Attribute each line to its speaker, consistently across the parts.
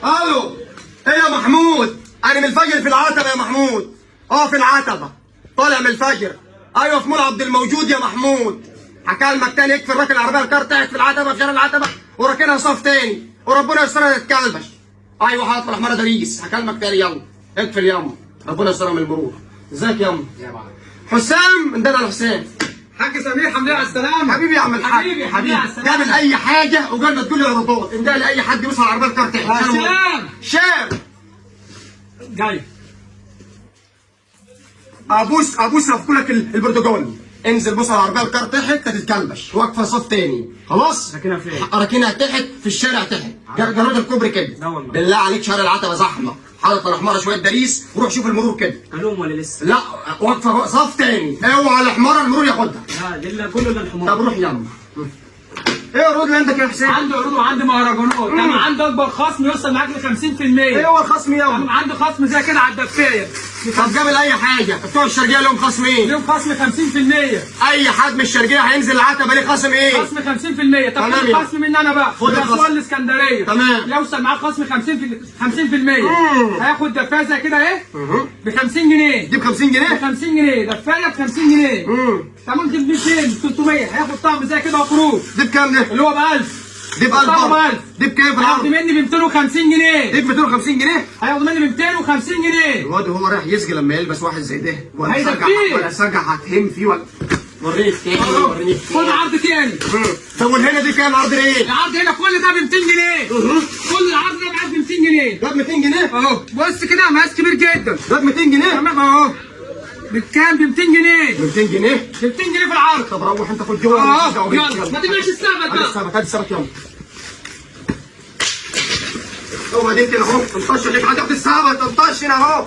Speaker 1: الو، ايه يا محمود؟ انا من الفجر في العتبه يا محمود. في العتبه طالع من الفجر. ايوه في مول عبد الموجود يا محمود. هكلمك تاني. اكفي راكن العربيه الكار تحت في العتبه في شارع العتبه وراكنها صف تاني وربنا يسترها تتكلبش. ايوه حاطط الاحمر دريس. هكلمك تاني يلا. اقفل ياما ربنا يسترها من المرور. ازيك ياما؟ حسام من دانا الحسام.
Speaker 2: حاج سمير حمد لله على السلامة.
Speaker 1: حبيبي يا عم الحاج. حبيبي تعمل اي حاجه وقبل ما تقول لي عرضات انده لي اي حد يوصل العربيه الكار تحت. شام
Speaker 2: جاي.
Speaker 1: ابوس رفكولك البرتقال. انزل بص على العربيه الكار تحت هتتكلبش. واقفه صف تاني خلاص.
Speaker 2: راكنها فين؟
Speaker 1: راكنها تحت في الشارع تحت جراد الكوبري كده.
Speaker 2: لا والله.
Speaker 1: بالله عليك شارع العتبه زحمه. حاطط الاحمر شويه دريس وروح شوف المرور كده.
Speaker 2: الوم ولا لسه؟
Speaker 1: لا واقفه صف تاني. اوعى الاحمر المرور ياخدها.
Speaker 2: لا كله للحمار.
Speaker 1: طب روح يلا. ايه العروض اللي عندك يا حسين؟
Speaker 2: عنده عروض وعنده مهرجانات. طب عنده اكبر خصم يوصل معاك ل 50%.
Speaker 1: ايه هو الخصم يلا؟
Speaker 2: عنده خصم زي كده على الدفايه.
Speaker 1: طب جاب اي حاجه. بتوع الشرقيه لهم خصم ايه؟
Speaker 2: ليهم خصم 50%.
Speaker 1: اي حد من الشرقيه هينزل العتبه ليه خصم ايه؟
Speaker 2: خصم 50%. طب خد الخصم مني انا بقى.
Speaker 1: خد الخصم.
Speaker 2: اسوان الاسكندريه.
Speaker 1: تمام.
Speaker 2: يوصل معاك خصم 50%. هياخد دفايه زي كده اهي ب 50 جنيه.
Speaker 1: دي ب 50 جنيه؟
Speaker 2: ب 50 جنيه دفايه ب 50 جنيه. تمام. دي ب 200 300. هياخد طقم زي كده وخروج.
Speaker 1: دي بكام ده؟
Speaker 2: اللي هو ب 1000.
Speaker 1: دي ب 1000. دي بكام في العرض؟
Speaker 2: هياخد مني ب 250 جنيه.
Speaker 1: دي ب 250 جنيه؟
Speaker 2: هياخد مني ب 250 جنيه.
Speaker 1: الواد وهو رايح يسجي لما يلبس واحد زي ده
Speaker 2: هيدفيه.
Speaker 1: ولا سجع هتهم فيه ولا وريني التاني.
Speaker 2: خد عرض تاني.
Speaker 1: طب والهنا دي كام عرض ايه؟
Speaker 2: العرض هنا كل ده ب 200 جنيه. كل العرض ده معاك ب 200 جنيه.
Speaker 1: ده ب 200 جنيه؟
Speaker 2: اهو بص كده مقاس كبير جدا.
Speaker 1: ده ب 200 جنيه؟
Speaker 2: تمام اهو. بكام؟ ب 200 جنيه.
Speaker 1: ب 200 جنيه؟
Speaker 2: ب 200 جنيه في العرض.
Speaker 1: طب روح انت خد جوه.
Speaker 2: يلا ما تبقاش السبت بقى.
Speaker 1: هات السبت يلا. هو دي كده اهو. 18 ليك هتاخد السبت. 18 هنا اهو.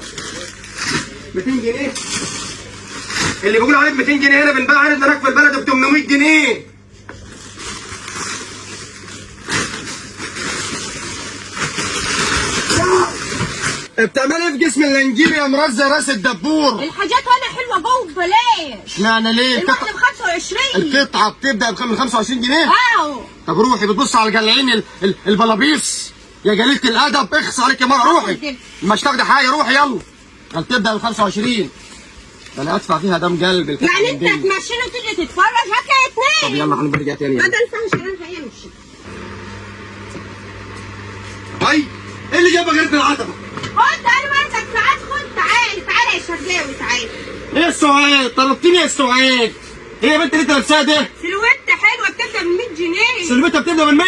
Speaker 1: 200 جنيه. اللي بيقول عليك 200 جنيه هنا بنباع عندنا هناك في البلد ب 800 جنيه. بتعمل ايه في جسم الانجيل يا مرزة راس الدبور؟
Speaker 3: الحاجات هنا حلوه جوه ببلاش.
Speaker 1: اشمعنى ليه؟
Speaker 3: الواحده ب 25.
Speaker 1: القطعة بتبدأ من 25 جنيه؟ طب روحي بتبص على جلعين البلابيس يا جليلة الأدب. اخص عليك يا مرة. روحي مش تاخدي حاجة. روحي يلا. بتبدأ من 25. انا ادفع فيها دم قلب.
Speaker 3: يعني انت تمشينا وتيجي تتفرج هات
Speaker 1: طب
Speaker 3: اتنين.
Speaker 1: يلا هنرجع تاني.
Speaker 3: بدل الفانشن هيمشي.
Speaker 1: ايه اللي جابك غير العتبة؟
Speaker 3: خد انا مرتك ساعات. خد تعالى يا شرقاوي تعالى.
Speaker 1: ايه السؤال؟ طلبتني ايه السؤال؟ ايه يا بنت اللي انت لابساها ده؟
Speaker 3: سلويت حلوه بتبدا من 100 جنيه.
Speaker 1: سلوتها بتبدا من 100؟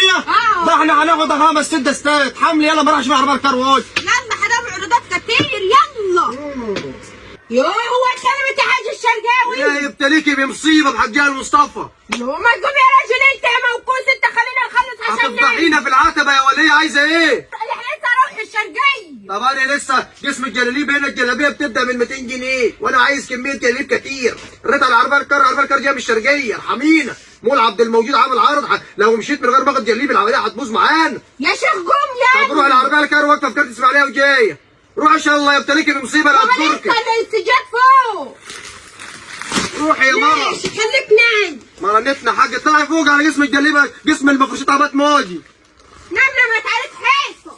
Speaker 1: ده احنا هناخد 5 6 ستات. حمل يلا ما راحش مع عربيه الكار واش.
Speaker 3: يلا هنعمل عروضات كتير يلا. يوه هو اتكلمت يا حاج الشرقاوي.
Speaker 1: يا يبتليكي بمصيبه بحجها المصطفى.
Speaker 3: ما تقوم يا راجل انت يا موكوس. انت خلينا نخلص عشان
Speaker 1: هتفضحينا في العتبه يا وليه. عايزه ايه؟
Speaker 3: احنا لسه هنروح الشرقيه.
Speaker 1: طب انا لسه جسم الجلاليب هنا. الجلابيه بتبدا من 200 جنيه وانا عايز كميه جلاليب كتير. ريت على العربيه الكار. العربيه الكار جايه من الشرقيه. ارحمينا. مول عبد الموجود عامل عرض. لو مشيت من غير ما اخد جلاليب العمليه هتبوظ معانا.
Speaker 3: يا شيخ قوم يا.
Speaker 1: طب روح العربيه الكار واقفه في كارت اسماعيليه وجايه. روح ان شاء الله يبتليكي بمصيبه لا تضرك.
Speaker 3: لسه الاستجاب فوق.
Speaker 1: روحي يا ماما.
Speaker 3: ماشي خليك نايم.
Speaker 1: مرنتنا حاجه. طلعي فوق على جسم الجليبه. جسم المفروشات عبات موجي.
Speaker 3: نام لما تعرف حاسه.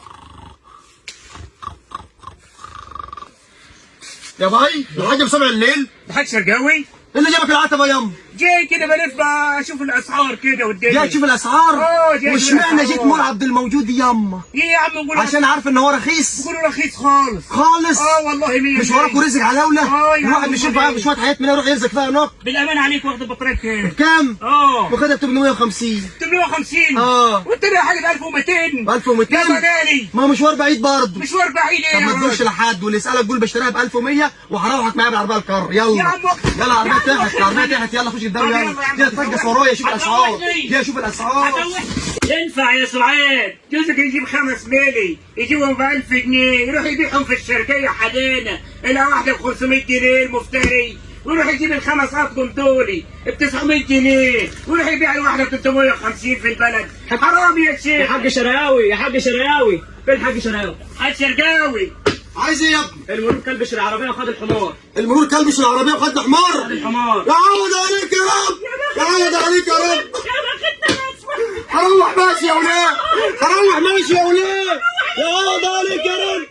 Speaker 1: يا باي الحاج بسبع الليل.
Speaker 2: الحاج شرقاوي.
Speaker 1: ايه اللي جابك العتبه ياما؟
Speaker 2: جاي كده بلف اشوف الاسعار كده والدنيا.
Speaker 1: جاي تشوف الاسعار؟
Speaker 2: جاي
Speaker 1: واشمعنى جيت مول عبد الموجود ياما؟
Speaker 2: ايه يا عم نقول
Speaker 1: عشان عارف ان هو رخيص.
Speaker 2: بيقولوا رخيص خالص.
Speaker 1: خالص.
Speaker 2: والله مية.
Speaker 1: مش وراكوا رزق علاوله؟
Speaker 2: يا
Speaker 1: الواحد
Speaker 2: عم
Speaker 1: بيشوف معاه شويه حياه من يروح يرزق فيها هناك.
Speaker 2: بالامان عليك واخد البطاريه بكام؟
Speaker 1: بكام؟ واخدها ب 850.
Speaker 2: 850. وانت ليه حاجه ب 1200؟
Speaker 1: 1200
Speaker 2: يا غالي.
Speaker 1: ما هو مشوار بعيد برضه.
Speaker 2: مشوار بعيد ايه؟
Speaker 1: طب ما تقولش لحد واللي يسالك قول بشتريها ب 1100 وهروحك معايا بالعربيه الكار. يلا
Speaker 2: يا عم
Speaker 1: يلا العربيه تحت. العربيه تحت. يلا خش الدوري. يلا دي ترجس ورايا. شوف الاسعار. دي شوف الاسعار.
Speaker 2: ينفع يا سعاد جوزك يجيب 5 ملي يجيبهم ب 1000 جنيه يروح يبيعهم في الشرقيه حدانا الى واحده ب 500 جنيه المفتري ويروح يجيب ال5 اطقم دولي ب 900 جنيه ويروح يبيع الواحده ب 350 في البلد. حرام يا شيخ.
Speaker 4: يا حاج شرقاوي. يا حاج شرقاوي. فين الحاج شرقاوي؟
Speaker 2: حاج شرقاوي.
Speaker 1: عايز ايه يا ابني؟
Speaker 4: المرور كلبش العربيه وخد الحمار.
Speaker 1: المرور كلبش العربيه وخد حمار.
Speaker 4: خد الحمار.
Speaker 1: يعوض عليك يا رب. يعوض عليك يا رب.
Speaker 4: يا بخت
Speaker 1: هروح بقى. ماشي يا ولاد، هروح ماشي يا ولاد.
Speaker 4: يا ولد عليك يا رجل.